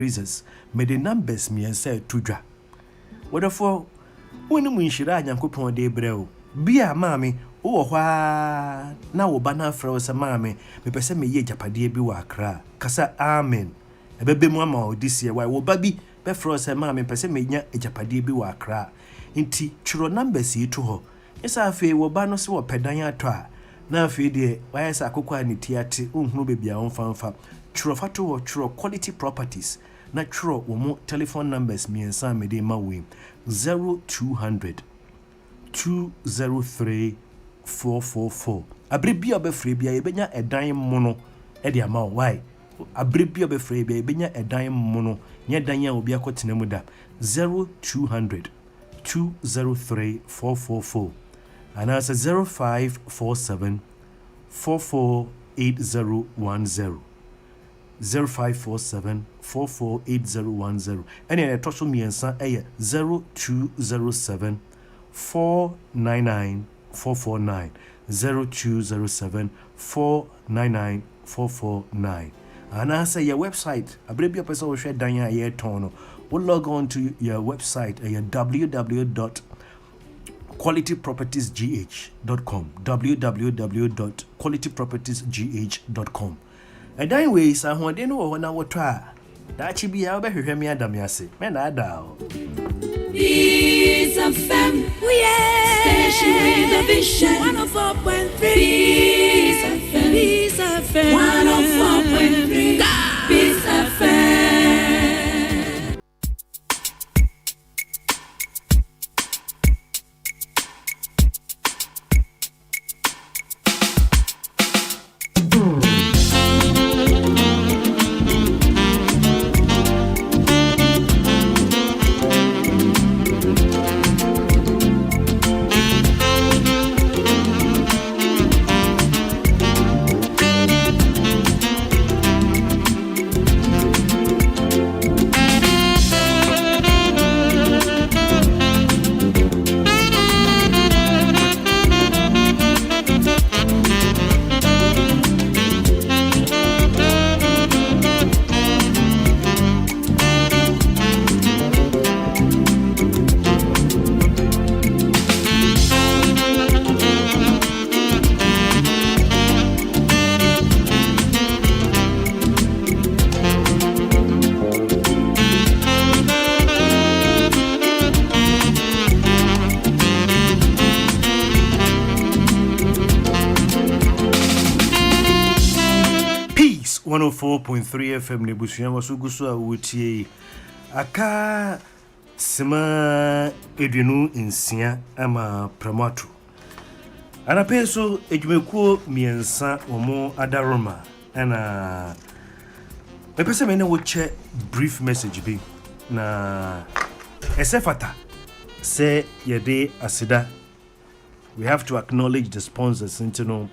reasons me the numbers me and say to dwa wherefore when mu nhira Nyankopon de brɛo bia maame wo hwa na wo ba na frɛ wo sɛ maame me pɛ sɛ me ye japade bi wa Accra kasa amen ebebe mu ama odisi why wo ba bi be frɛ wo sɛ maame pɛ sɛ me nya japade bi wa Accra nti twiro numbers yi to ho esa afi wo ba no se wo pedan ato a na afi de why sa akokɔ ani tiate unhunu bebia wo mfamfa twiro fato wo twiro quality properties na twiro wo mo telephone numbers miensa me de ma we 0200 203 444 abrebia obefre bia yebenya edan mono e de ama why abrebia obefre bia yebenya edan mono nya dan ya obi akotena mu da 0200 203 444 and as 0547 448010 0547 448010 and then toso miensa 0207 499 449 0207 499 449 and I say your website abrebia person wo hwe dan ya tono we'll log on to your website www.qualitypropertiesgh.com www.qualitypropertiesgh.com and anyways I want no wo na wo to a da chi bia wo behwehwe me adam ase me na ada Peace and fam, station with a vision. 104.3. Peace and fam, 104.3. Peace and fam. Peace 104.3 FM nebusuan waso guso a wotie aka sema edwenu nsia ama pramato anapenso edwumekuo miensa omo adaroma ana mepese me na wo che brief message bi na esefata say yede asida we have to acknowledge the sponsors into no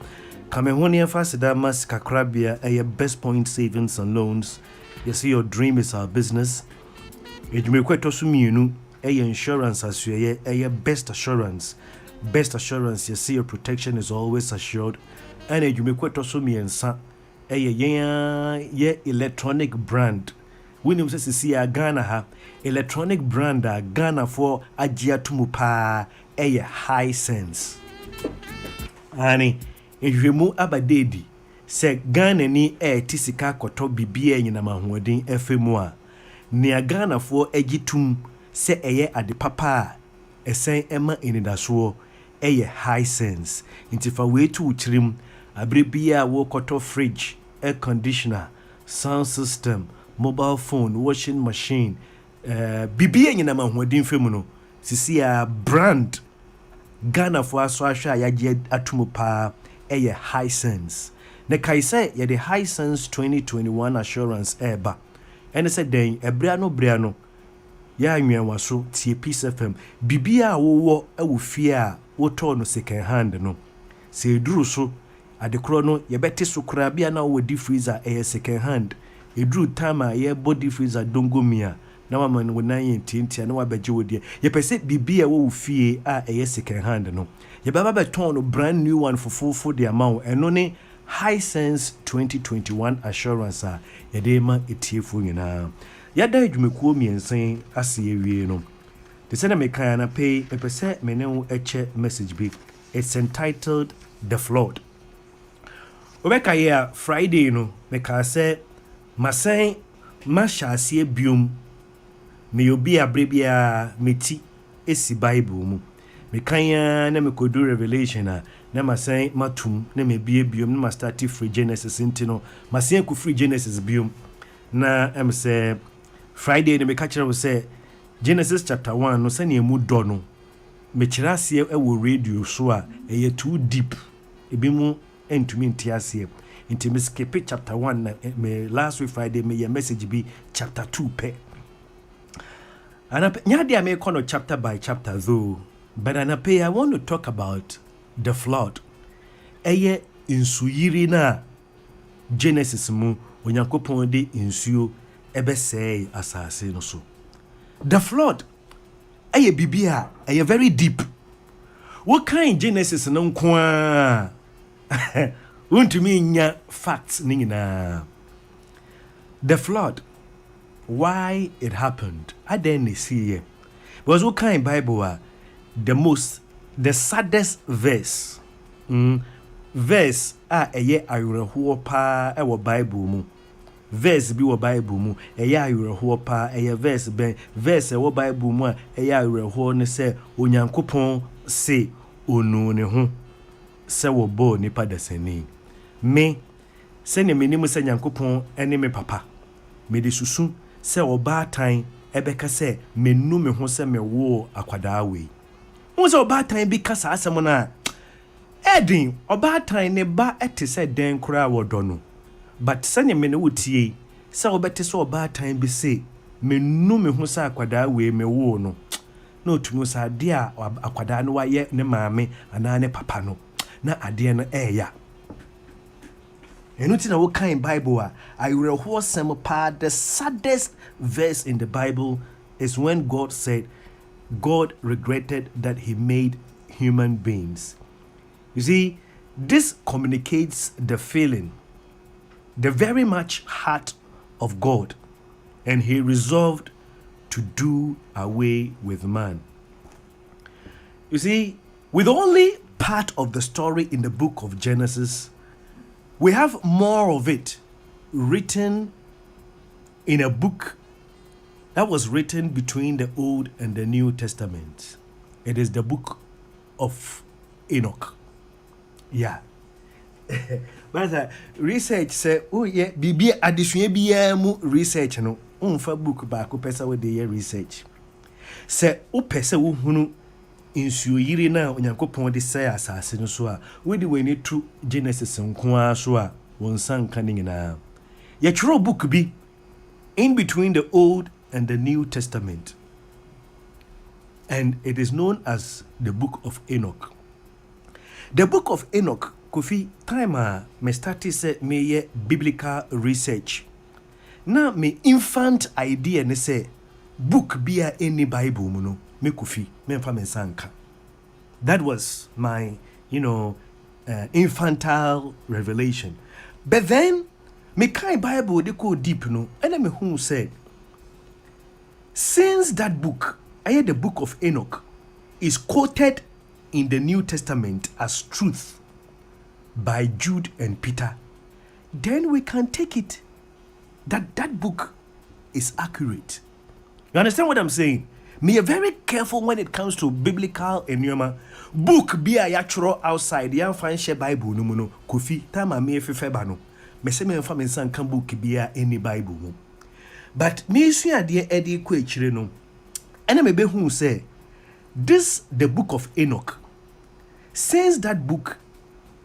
Kamehonia Fasida Mas Kakrabia a best point savings and loans. You see your dream is our business. Ejumekweto sumienu a insurance as you a best assurance. Best assurance you see your protection is always assured. And ejumekweto sumiensa a ye electronic brand. We know say see a Ghana ha electronic brand a Ghana for ajia tumupa a high sense. Ani Ejwemu abadedi se Ghana ni tisika koto bibia nyina mahoden efemu a ne Ghana fo agitum se eye ade papa esen ema enidaso eye high sense intifa wetu uchirim abrebia wo koto fridge air conditioner sound system mobile phone washing machine bibia nyina mahoden femu no sisi a brand Ghana fo aso ahwa ya atumu pa a high sense. Ne kai say ye the high sense 2021 assurance eba. And said then briano ya anwa so tie Peace FM bibia wo awu fie a wo to no second hand no. Se duru so adekro no ye beti so kra bia na wo di freezer second hand. E duru time a ye body freezer dongomia na mama no nan yentintia na wabeje wodie. Ye pese bibia wo fie a second hand no. Ye baba beton no brand new one for the amount eno ne high sense 2021 assurance a ye de ma etiefu nyina Yada adwumekuo miensen ase ewie no. The same me kan na pay me pese me ne wo eche message bi. It's entitled The Flood. Obeka ya Friday no me ka say masen masha ase biom me obi abrebia meti esi Bible mu. Me kan ya na me kodu Revelation na masen matum na me bie biom na start free Genesis intino masen ku free Genesis biom na say Friday na me ka kire wo say Genesis chapter 1 no sane emu do no me kire ase e wo radio so a e too deep ebi mu entumi ntiase nti me skip chapter 1 na me last week Friday me your message be chapter 2 pe and nya dia me kono chapter by chapter though but anape I want to talk about the flood eye insuyiri na Genesis mu onyankopon de insuo ebesey asase no so. The flood eye bibia eye very deep. What kind Genesis no nko untumi nya facts ningina. The flood, why it happened, I didn't see it. Because what kind Bible the saddest verse verse eye ayreho pa e wo Bible mu. Verse bi wo Bible mu eya ayreho pa eye verse e wo Bible mu eya ayreho ne se onyankopon se onu ne ho se wo bo nipa dasani me se ne menim se nyankopon ene me papa me de susu se obatan ebeka se menu me ho se me wo akwada we mo se obatan bi kasa asem na edin obatan ne ba ete se den kura wodo no but sanye me ne wotie se obete se obatan bi se menu me ho se akwada we me wo no na otumu sa de a akwada no waye ne maame ana ne papa no na ade no eya enuti na wo kan Bible I reho some part the saddest verse in the Bible is when God said God regretted that he made human beings. You see, this communicates the feeling, the very much heart of God, and he resolved to do away with man. You see, with only part of the story in the book of Genesis, we have more of it written in a book that was written between the Old and the New Testament. It is the book of Enoch. Yeah. But research say, oh yeah, bibi addition biya mu research no. Unfa book ba ko pesa we dey research. Say o pesa wo hunu insuo yiri na onyankopon de say asase no so a we de we ni tu Genesis nko a so a won san kan nyina. Ye tworo book bi in between the Old and the New Testament. And it is known as the book of Enoch. The book of Enoch, Kofi, time me started say me biblical research. Now me infant idea ne say book bia any Bible mu no me Kofi me mfa me sanka. That was my infantile revelation. But then me kind Bible they go deep no and me who said since that book the book of Enoch is quoted in the New Testament as truth by Jude and Peter, then we can take it that book is accurate. You understand what I'm saying? Me are very careful when it comes to biblical enuma. Book be a yatro outside the find share Bible no Kofi time me feba no. Me say me fa me san kan book be a any Bible no. But me sua de edi ko akire no. Ena me be hu say this the book of Enoch. Since that book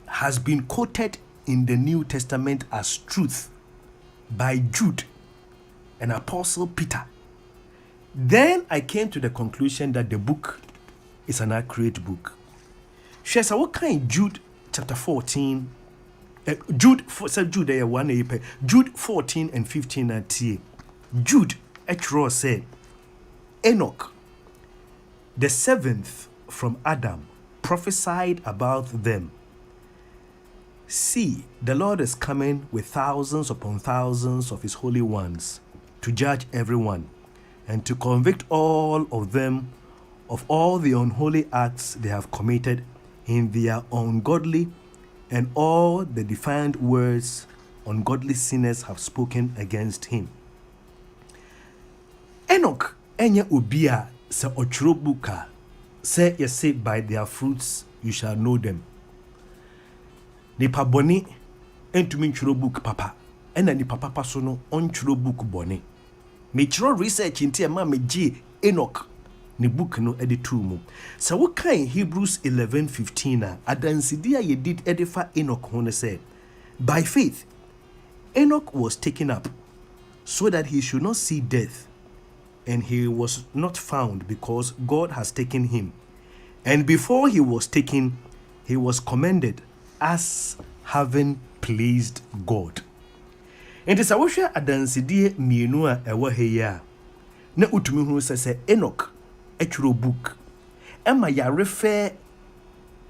has been quoted in the New Testament as truth by Jude and Apostle Peter, then I came to the conclusion that the book is an accurate book. She said, what kind Jude chapter 14, Jude 14 and 15 at Jude actually said, Enoch, the seventh from Adam, prophesied about them. See, the Lord is coming with thousands upon thousands of his holy ones to judge everyone and to convict all of them of all the unholy acts they have committed in their ungodly and all the defiant words ungodly sinners have spoken against him. Enoch enye obia se ochro buka say ye say by their fruits you shall know them. Nipa boni entumi nchro book papa ena nipa papa so no onchro book boni. Me chro research nti e ma me gi Enoch ne book no editu mu. So we kan Hebrews 11:15 adansidi a ye did edifa Enoch ho ne say by faith Enoch was taken up so that he should not see death, and he was not found because God has taken him. And before he was taken, he was commended as having pleased God. And this awosha adansidi mienu a ewo heya na utumi hu se Enoch etworo book. Emma ya refer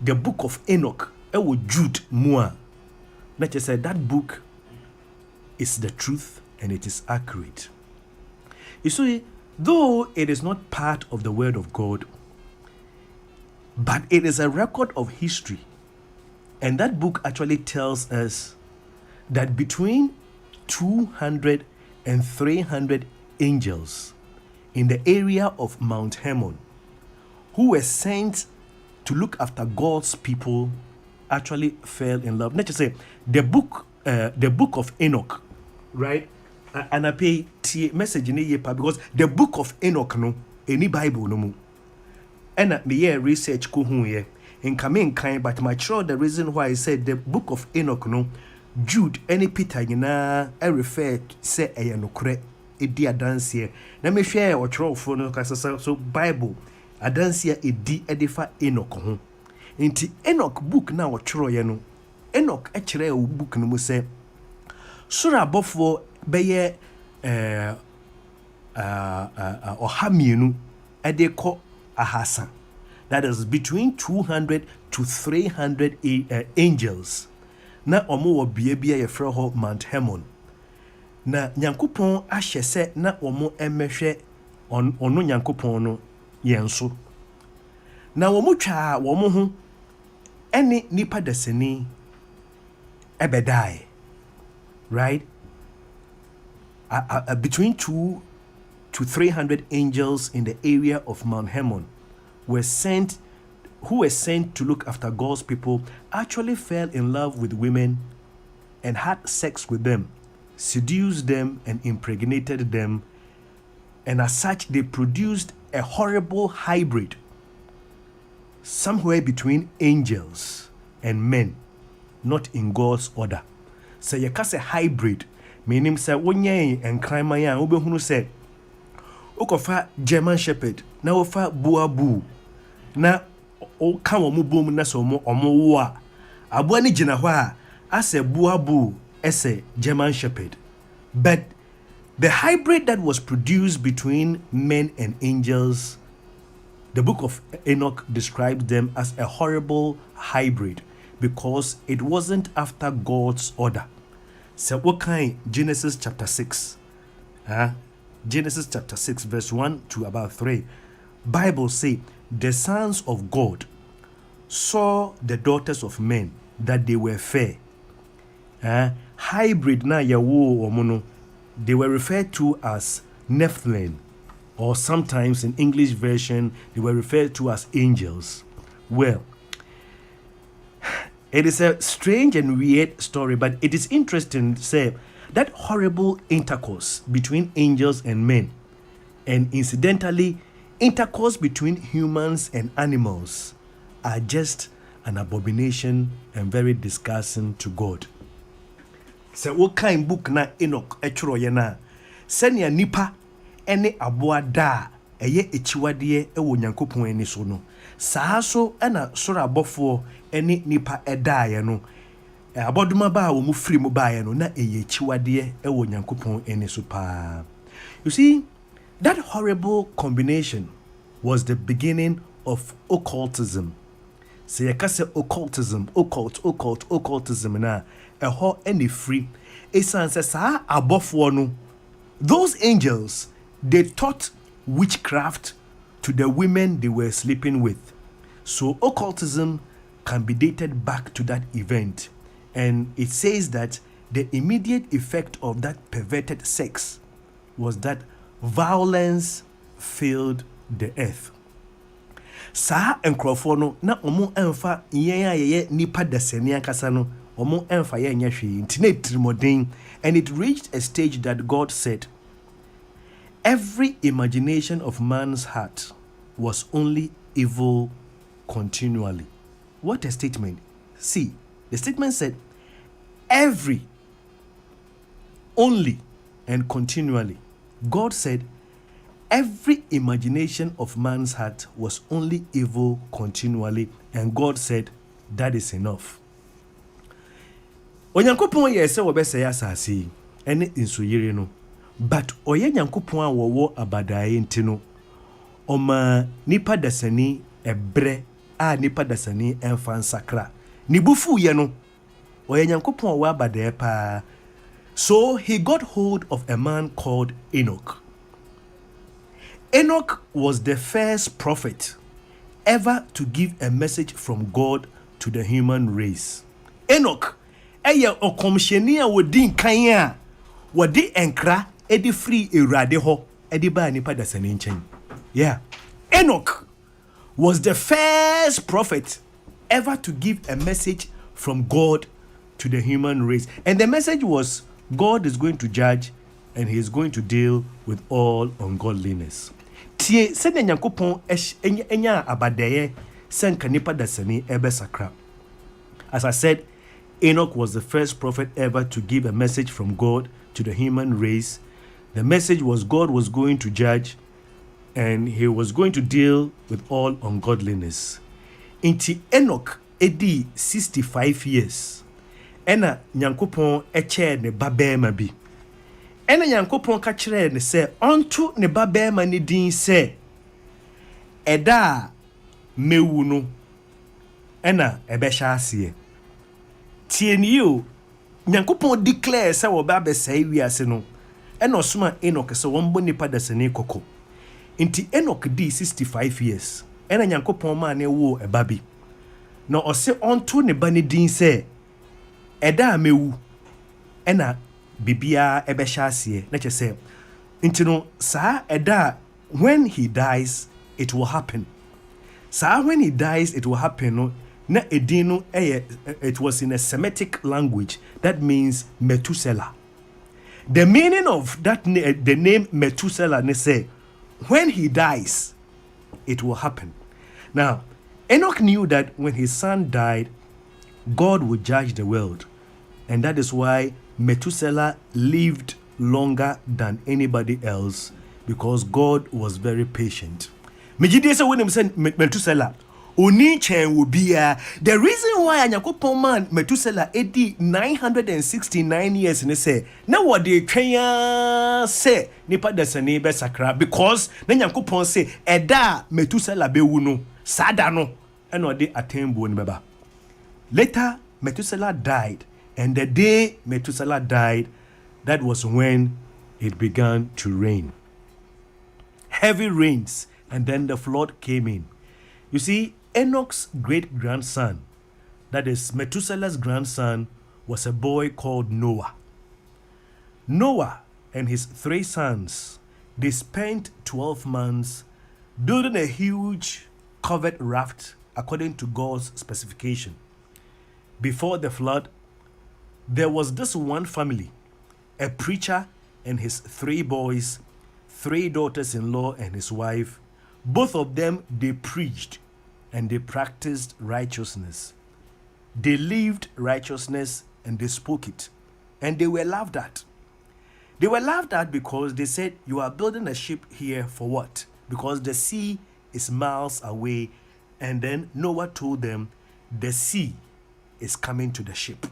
the book of Enoch ewo Jude mu a na che say that book is the truth and it is accurate. You see, though it is not part of the word of God, but it is a record of history. And that book actually tells us that between 200 and 300 angels in the area of Mount Hermon who were sent to look after God's people actually fell in love. Let's just say the book of Enoch, right? And I pay message in here because the book of Enoch no any Bible no mu. And me research ko hu ye in coming kind, but my sure the reason why I said the book of Enoch no Jude any Peter nyina I refer say e no kre e di adanse na me hwe o tro fo no kasa so Bible adanse e di edifa Enoch ho. Inti Enoch book na o tro ye no Enoch e kire o book no mu say sura abofo beye ohamienu edeko ahasa. That is between 200 to 300 angels. Na omo wo bia ye frɛ ho Mount Hermon. Na Nyankopɔn ahye sɛ na omo emehwɛ ono Nyankopɔn no yenso. Na omo twa omo ho ene nipa dasani ebedai. Right? Between 200 to 300 angels in the area of Mount Hermon who were sent to look after God's people actually fell in love with women and had sex with them, seduced them and impregnated them, and as such they produced a horrible hybrid somewhere between angels and men, not in God's order. So you can say hybrid, meaning say wonye and crime ya obehunu say okofa German shepherd na ofa buabu na o kan omo bom na so omo wo a abo ani gina hɔ a ase buabu ese German shepherd. But the hybrid that was produced between men and angels, the book of Enoch describes them as a horrible hybrid because it wasn't after God's order. So what kind? Genesis chapter 6. Genesis chapter 6 verse 1 to about 3. Bible say the sons of God saw the daughters of men that they were fair. Hybrid na yawo omono. They were referred to as Nephilim, or sometimes in English version they were referred to as angels. Well, it is a strange and weird story, but it is interesting to say that horrible intercourse between angels and men, and incidentally, intercourse between humans and animals, are just an abomination and very disgusting to God. So what kind book na Enoch etro ye na senia nipa ene aboa da eye echiwade ewo Nyankopon ani so no saa so na soro abofo ene nipa eda ye no aboduma ba wo mu firi mu ba ye no na eye echiwade ewo Nyankopon ani so pa. You see, that horrible combination was the beginning of occultism. So you can say occultism na eho any free esan se sa abofo no Those angels, they taught witchcraft to the women they were sleeping with. So occultism can be dated back to that event. And it says that the immediate effect of that perverted sex was that violence filled the earth. Saa nkrofo no na omo emfa yen ayeye nipa dasani akasa no omo emfa ye nya hwe ntine trimodin, and it reached a stage that God said every imagination of man's heart was only evil continually. What a statement. See, the statement said every, only, and continually. God said every imagination of man's heart was only evil continually, and God said that is enough. Onyankopon ye se wobese asase ene insuyire no, but oye nyankopon a wowo abadaye ntino oma nipa dasani ebre a nipa dasani emfa nsakra ni bufu ye no oye nyankopon wa abadaye pa. So he got hold of a man called Enoch. Enoch was the first prophet ever to give a message from God to the human race. Enoch eye okomsheni a wodin kan a wodi enkra edi free erade ho edi ba nipa dasani nchen. Yeah. Enoch was the first prophet ever to give a message from God to the human race. And the message was God is going to judge and he is going to deal with all ungodliness. Tie se nyankopon enya abadaye senka nipa dasani ebe sakra. As I said, Enoch was the first prophet ever to give a message from God to the human race. The message was God was going to judge and he was going to deal with all ungodliness. Inti Enoch edi 65 years. Ena nyankopon eche ne babema bi. Ena nyankopon ka kire ne se onto ne babema ne din se eda mewu no ena ebehya ase. Tienio nyankopon declare se wo ba besai wiase no ena osoma Enoch se won bo nipa dasani koko. Inti Enoch di 65 years. Ena nyankopon ma ne wo ebabi. No ose onto ne ba ne din se eda mewu ena bibia ebehya ase na chese nti no sa eda when he dies it will happen. Sa when he dies it will happen no na edino it was in a Semitic language that means Methuselah. The meaning of that the name Methuselah ne say when he dies it will happen. Now Enoch knew that when his son died God would judge the world. And that is why Methuselah lived longer than anybody else, because God was very patient. Mejide say when him say Methuselah, oni chen will be the reason why Anyakopon man Methuselah 969 years and say na what they twen say nipa dasani be sakra, because na Anyakopon say eda Methuselah be wu no sada no and what they atembo ni beba. Later Methuselah died. And the day Methuselah died, that was when it began to rain. Heavy rains, and then the flood came in. You see, Enoch's great-grandson, that is Methuselah's grandson, was a boy called Noah. Noah and his 3 sons, they spent 12 months building a huge covered raft according to God's specification. Before the flood, there was this one family, a preacher and his 3 boys, 3 daughters-in-law and his wife. Both of them, they preached and they practiced righteousness. They lived righteousness and they spoke it. And they were laughed at. They were laughed at because they said, you are building a ship here for what? Because the sea is miles away. And then Noah told them, the sea is coming to the ship.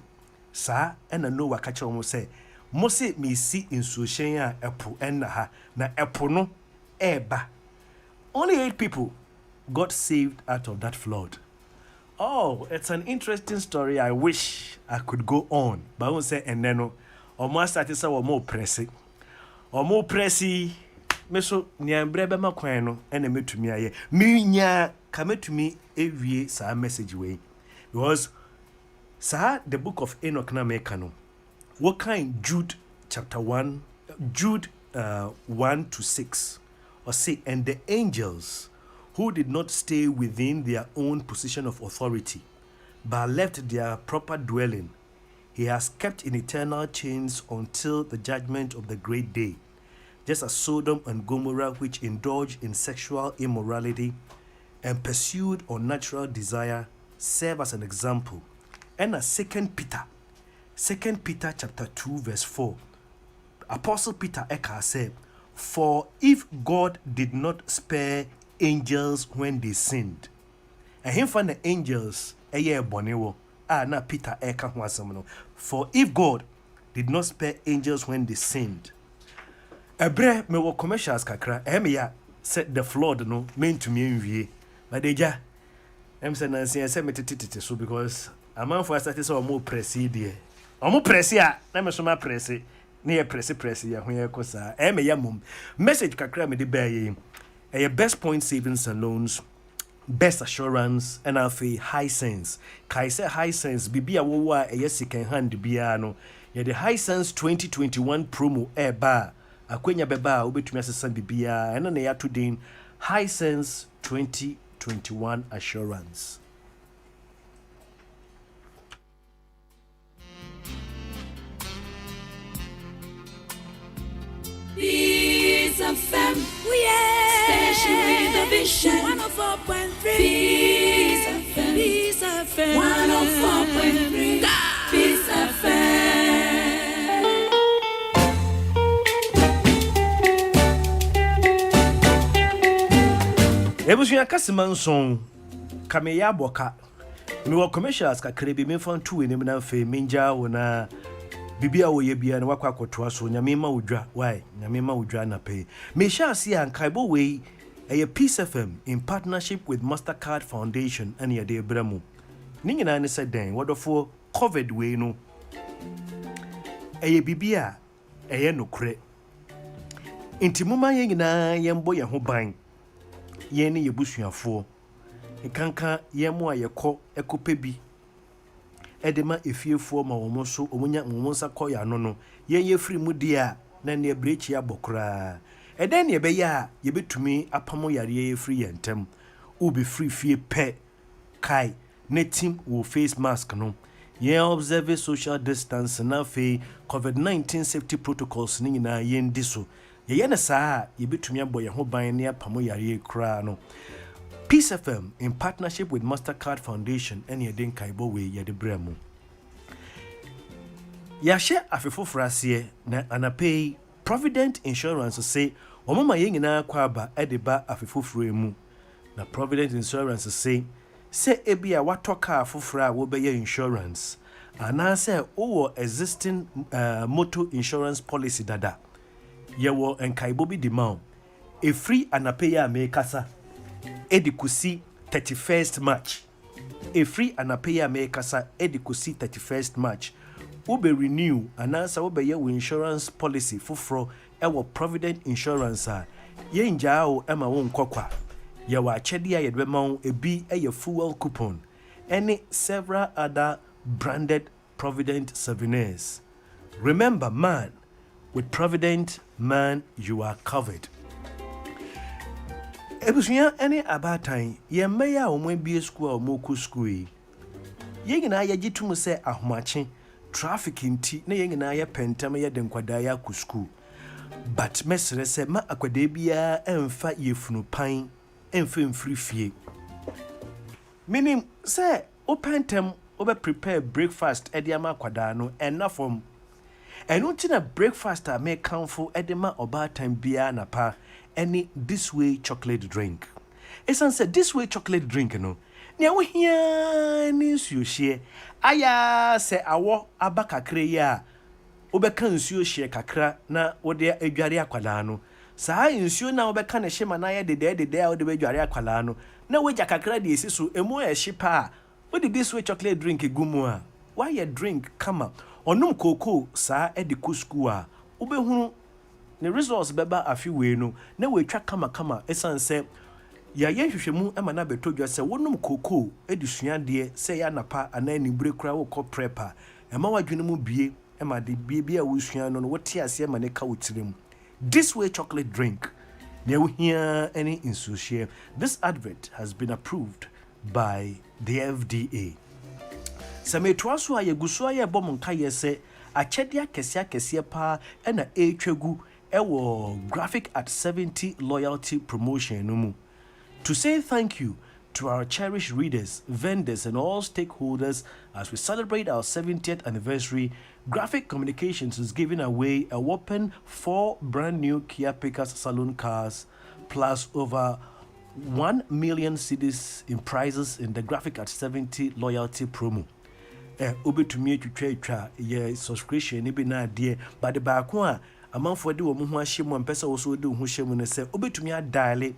Sa ena Noah kache omo say Mose mi si insuhyen a epo enna ha na epo no eba. Only 8 people got saved out of that flood. Oh, it's an interesting story. I wish I could go on, but I won't say eneno. Omo started say omo press. Omo pressy meso nyambre be makwan no ene metumi aye minya kametumi ewie sa message we because the book of Enoch na make no what kind Jude chapter 1 Jude 1 to 6 or say and the angels who did not stay within their own position of authority but left their proper dwelling he has kept in eternal chains until the judgment of the great day, just as Sodom and Gomorrah, which indulged in sexual immorality and pursued unnatural desire, serve as an example. And as 2 Peter chapter 2 verse 4, Apostle Peter Eka said, for if God did not spare angels when they sinned, and him find the angels bonewo na Peter Eka no. For if God did not spare angels when they sinned, ebre me wo commercials kakra ya set the flood no meant to me nwie but deja say nansi say metititi so because amount for started so more pressy there omo pressy a na me so ma pressy na ye pressy ya ho ye kosa ya mum message kakra me de baye best point savings and loans, best assurance, and afi high sense. Kai say high sense bibia wo wa second hand bia no. Ye the high sense 2021 promo ba akwenya beba obetumi asesa bibia eno na ya today high sense 2021 assurance. Peace FM, station with a vision. 104.3. Peace FM, Peace FM. 104.3. Peace FM. Ebusuya kasiman son kameya boka. Mi wo commercials ka krebi mi fan tu enim na fe minja wona bibia wo ye bia na wakwa akotoa so nyame ma wodwa why nyame ma wodwa na pay me sha see an kaibo we Peace FM in partnership with Mastercard Foundation and ye de bramu ni nyina ne said den wodofo covid we no bibia nokre intimuma ye nyina ye mbo ye ho ban ye ne ye busuafo ikanka ye mo ayekọ ekope bi edema efiefo ma womo so omunya nsa koya no ye free mu dia na ne brechi abokra eden ne be ya ye betumi apamo yare ye free yentem ubi free fie pe kai ne team wo face mask no ye observe social distance na fe covid-19 safety protocols ni nyina ye ndi so ye na saa ye betumi abo ye ho ban ne apamo yare kra no. Peace FM in partnership with Mastercard Foundation and Yedin Kaibo we Yedibremu. Yashe afefo frase na anapay Provident Insurance say omama yengina kwaba edeba afefo fremu. Na Provident Insurance say ebia watoka afofra wo beye insurance. Ana say owo existing motor insurance policy dada. Yewo enkaibo bi demand. A free anapay ya me kasa. Edikusi 31st March. A free anapaya mekasa edikusi 31st March. Ube renew anansa ube ye insurance policy fufro ewo Provident Insurance ye njao ema wo nkokwa. Ye wa achedi ya yedwe maun ebi eye fuel coupon. Any several other branded Provident souvenirs. Remember man, with Provident man you are covered. Ebusuya any abatan ye meya omwe bie school omoku school ye nyina ye gitumu se ahomache traffic nti na ye nyina ye pentam ye de nkwada ya ku school but mesere se ma akwada bia emfa yefunu pan emfa mfiri fie meaning se o pentam obe prepare breakfast ediama akwada no enafom enu nti na breakfast a me kanfo edema obatan bia na pa any this way chocolate drink. Esan said this way chocolate drink no. Nia wo hia ni nsuo hye. Aya se awo abakakre ya. Obeka nsuo hye kakra na wode adware akwala no. Saa nsuo na obeka na hye ma na ye dede a wode adware akwala no. Na wogya kakra de esi so emu e hye pa. Wode this way chocolate drink gumu a. Why your drink kama. Onum koko saa e de ku school a. Obehunu ne results beba afi we no na we twa kama esan se ya hwehwemu ema na beto dwa se wonum koko edusua de se ya napa ana ni bure kura wo kɔ prepper ema wadwene mu bie ema de bie a wosua no wote ase ema ne ka wotirem. This way chocolate drink na we hear any insushare. This advert has been approved by the FDA. Sametwaso a yeguso a yebom nka yese akyede akese pa na etwagu ewo graphic at 70 loyalty promotion no mu. To say thank you to our cherished readers, vendors, and all stakeholders as we celebrate our 70th anniversary, Graphic Communications is giving away a whopping 4 brand new Kia Pickers saloon cars, plus over 1 million cedis in prizes in the Graphic at 70 loyalty promo. Obetumi twetwa ye subscription ni bi na de but the back one amanfo de wo ho ahyem mpesa wo so de ho hyem ne se obetumi adale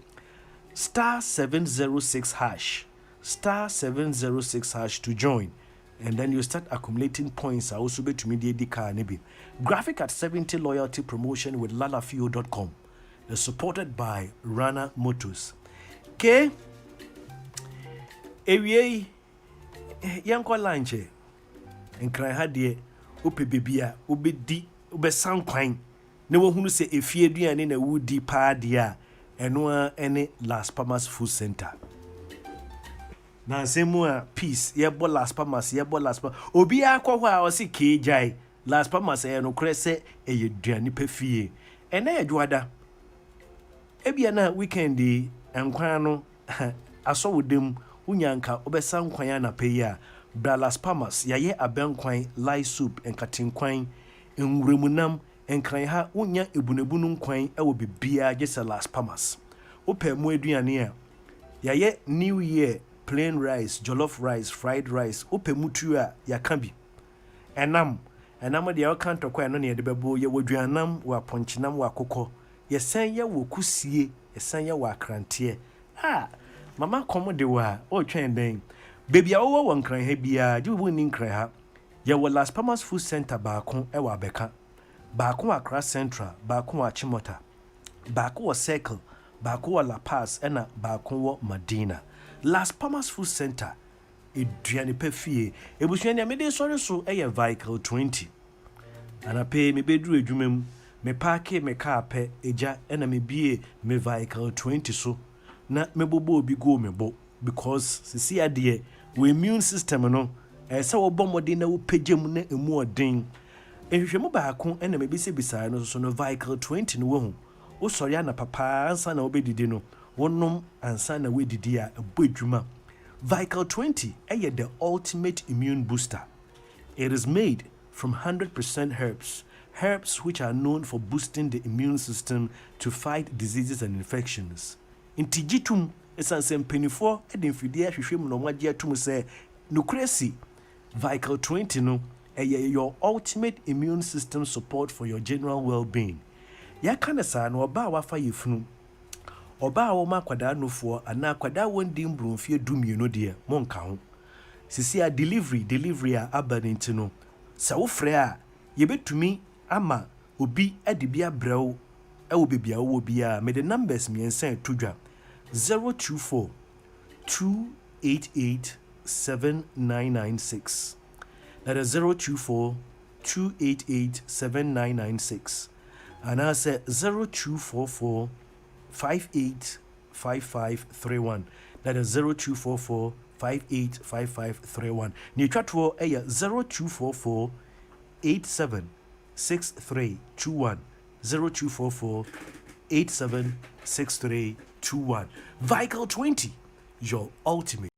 *706# *706# to join, and then you start accumulating points. I also bet to me the car nibi. Graphic at 70 loyalty promotion with lalafio.com. They're supported by Rana Motors. Okay, ewie yanko lanche enkran ha de ope bebia obedi obesan kwan ne wo hunu se efie aduane na wudi pa de a eno any Las Palmas Food Center. Na semu a peace yebo Las Palmas obi akwa a o se kejai Las Palmas no kure se eyeduane pefie ena edwada ebia na weekend enkwan no aso wodem unyanka obesan kwan na peya bra Las Palmas yaye abenkwan lai soup enkatenkwan enwremunam enkran ha unya ebunebunu kwan ewo bibia gese Las Palmas ope mu aduane a yaye new year plain rice, jollof rice, fried rice ope mutu a yaka bi enam de akanto kwa no ne de bebo ye woduanam wa ponchinam wa kokɔ yesen ye wo kusie yesen ye wa krante mama komo de wa o twen den baby a wo wonkran ha bia je wo ni nkran ha ye wo Las Palmas Food Center baako e wa beka baako Accra Central, baako Chimota, baako Circle, baako La Paz, ena baako Medina. Las Palmas Food Center, eduane pefie. Ebusuani amede sori so eye vehicle 20. Ana pe me bedru adwumam, me parke me car pe eja ena me bie me vehicle 20 so. Na me bobo obi go me bo because sisi ade we immune system no se wo bomode na wo pagem na emu odin. Ehwehwemu baako ena mebisebisa no so no vehicle 20 no wo wo sori ana papa ansa na obedidi no wonom ansa na wedidi a ebodwuma. Vehicle 20 the ultimate immune booster. It is made from 100% herbs which are known for boosting the immune system to fight diseases and infections. Intigitum esanse mpenifo edemfidie ahwehwemu no magye atum se nukresi Vehicle 20 no your ultimate immune system support for your general well-being. Ya kanasa no oba wafa yefunu oba wo makwada nofo ana kwada wondi mbrumfie dumienu de monka ho sisi a delivery a abanti no sa wo frɛ a yebetumi ama obi adibia brew wo bebia wo bia me the numbers miensan todwa 024 288 7996. That is 024 288 7996. And I said 0244 585531. That is 0244 585531. Ni chatwo 0244 876321. 0244 876321. Vehicle 20, your ultimate